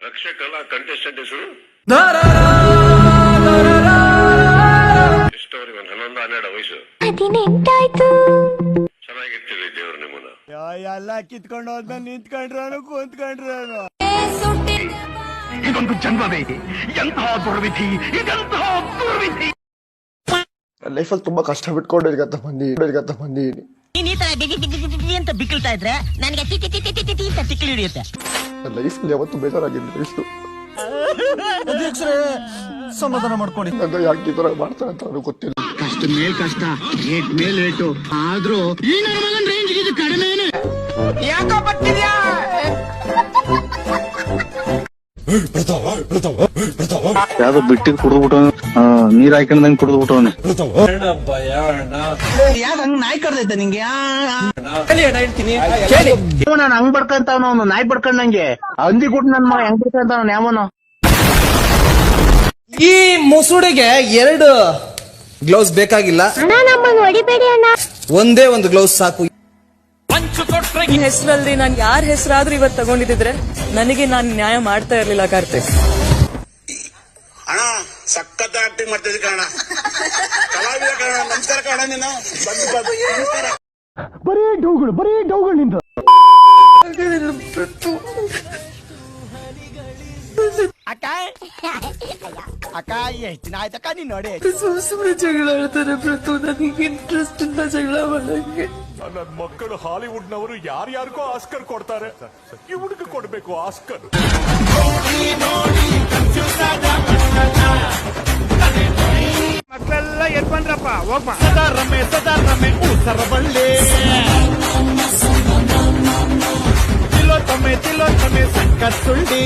ರಕ್ಷಕಲ್ಲ contestant ಹೆಸರು ಎಷ್ಟವ್ರಿಗೆ ಒಂದು 11-12 ವಯಸ್ಸು ಚೆನ್ನಾಗಿರ್ತೀರಿ ದೇವ್ರು ನಿಮ್ಮನ್ನ ಎಲ್ಲ ಕಿತ್ಕೊಂಡು ಹೋದ್ಮೇಲೆ ನಿಂತ್ಕೊಂಡ್ರು ಕೂತ್ಕೊಂಡ್ರು ಇದೊಂದು ಜನ್ಮವೇ ಎಂತಹ ದುರ್ವಿಧಿ ಇದೆಂತಹ ದುರ್ವಿಧಿ. ಲೈಫಲ್ಲಿ ತುಂಬಾ ಕಷ್ಟ ಬಿಟ್ಕೊಂಡು ಬಂದಿದ್ದೀನಿ. ನೀನ್ ಈ ತರ ಅಂತ ಬಿಕ್ಕಳ್ತಾ ಇದ್ರೆ ನನಗೆ ಅಂತ ತಿಕ್ಲಿ ಹಿಡಿಯುತ್ತೆ. ಲೈಫಲ್ಲಿ ಯಾವತ್ತು ಬೇಜಾರಾಗಿಲ್ಲ ಇಷ್ಟು ಸಮಾಧಾನ ಮಾಡ್ಕೊಂಡು ಯಾಕೆ ಈ ತರ ಮಾಡ್ತಾರೆ ಅಂತ ನನಗೆ ಗೊತ್ತಿಲ್ಲ. ಕಷ್ಟ ಮೇಲ್ ಕಷ್ಟ ಏಟ್ ಮೇಲ್ ಏಟು ಆದ್ರೂ ಈ ನನ್ನ ಮಗನ್ ರೇಂಜ್ ಇದು ಕಡಿಮೆನೆ ಯಾಕೋ ಬರ್ತಿದ್ಯಾ ಯಾವ್ದೋ ಬಿಟ್ಟಿಗೆ ಕುಡಿದ್ಬಿಟ್ಟು ನೀರ್ ಹಾಕೊಂಡಂಗ್ ಕುಡಿದ್ಬಿಟ್ಟವನೆ. ಯಾವ್ದಂಗ್ ನಾಯಿ ಕರ್ದೈತೆ ನಿಂಗೆ ನಾನು ಹಂಗ್ ಬಡ್ಕಂತವನು ಅವನು ನಾಯಿ ಬಡ್ಕೊಂಡಂಗೆ ಹಂದಿ ಕೊಟ್ಟು ನನ್ ಮಗ ಹೆಂಗ್ ಬಡ್ಕಂತವನು ಯಾವನು. ಈ ಮುಸುಡಿಗೆ 2 ಗ್ಲೌಸ್ ಬೇಕಾಗಿಲ್ಲ, ಒಂದೇ ಒಂದು ಗ್ಲೌಸ್ ಸಾಕು. ಹೆಸರಲ್ಲಿ ನಾನು ಯಾರ ಹೆಸರಾದ್ರೂ ಇವತ್ತು ತಗೊಂಡಿದ್ರೆ ನನಗೆ ನಾನು ನ್ಯಾಯ ಮಾಡ್ತಾ ಇರ್ಲಿಲ್ಲ ಕಾರ್ತಿಕ್. ಅಣ್ಣ ಸಖತ್ ಆಕ್ಟಿಂಗ್ ಮಾಡ್ತಿದ್ದೆ ಕಣ, ಕಲಾವಿದ ಕಣ. ನಮಸ್ಕಾರ ಕಣ, ನೀನು ಬರೀ ಡೌಗಳು ನಿಂದ ಅಕ್ಕ ಎಷ್ಟು ದಿನ ಆಯ್ತಕ್ಕ ನೀನ್ ನೋಡಿ ಸುಮ್ಮನೆ ಜಗಳ ಆಡ್ತಾರೆ ಪ್ರತು. ನನಗೆ ಇಂಟ್ರೆಸ್ಟ್ ಇಲ್ಲ ಜಗಳ ಮಾಡಂಗೆ. ನನ್ನ ಮಕ್ಕಳು ಹಾಲಿವುಡ್ ನವರು ಯಾರ್ಯಾರಿಗೋ ಆಸ್ಕರ್ ಕೊಡ್ತಾರೆ, ಇವನಿಗೆ ಕೊಡ್ಬೇಕು ಆಸ್ಕರ್. ಮಕ್ಕಳೆಲ್ಲ ಎದ್ ಬಂದ್ರಪ್ಪ ಹೋಗ್ಬ ಸದಾ ರಮೆ ಸರಬಳ್ಳಿ ತಿಲೋ ತಮ್ಮೆ ಸಕ್ಕ ಸುಳ್ಳಿ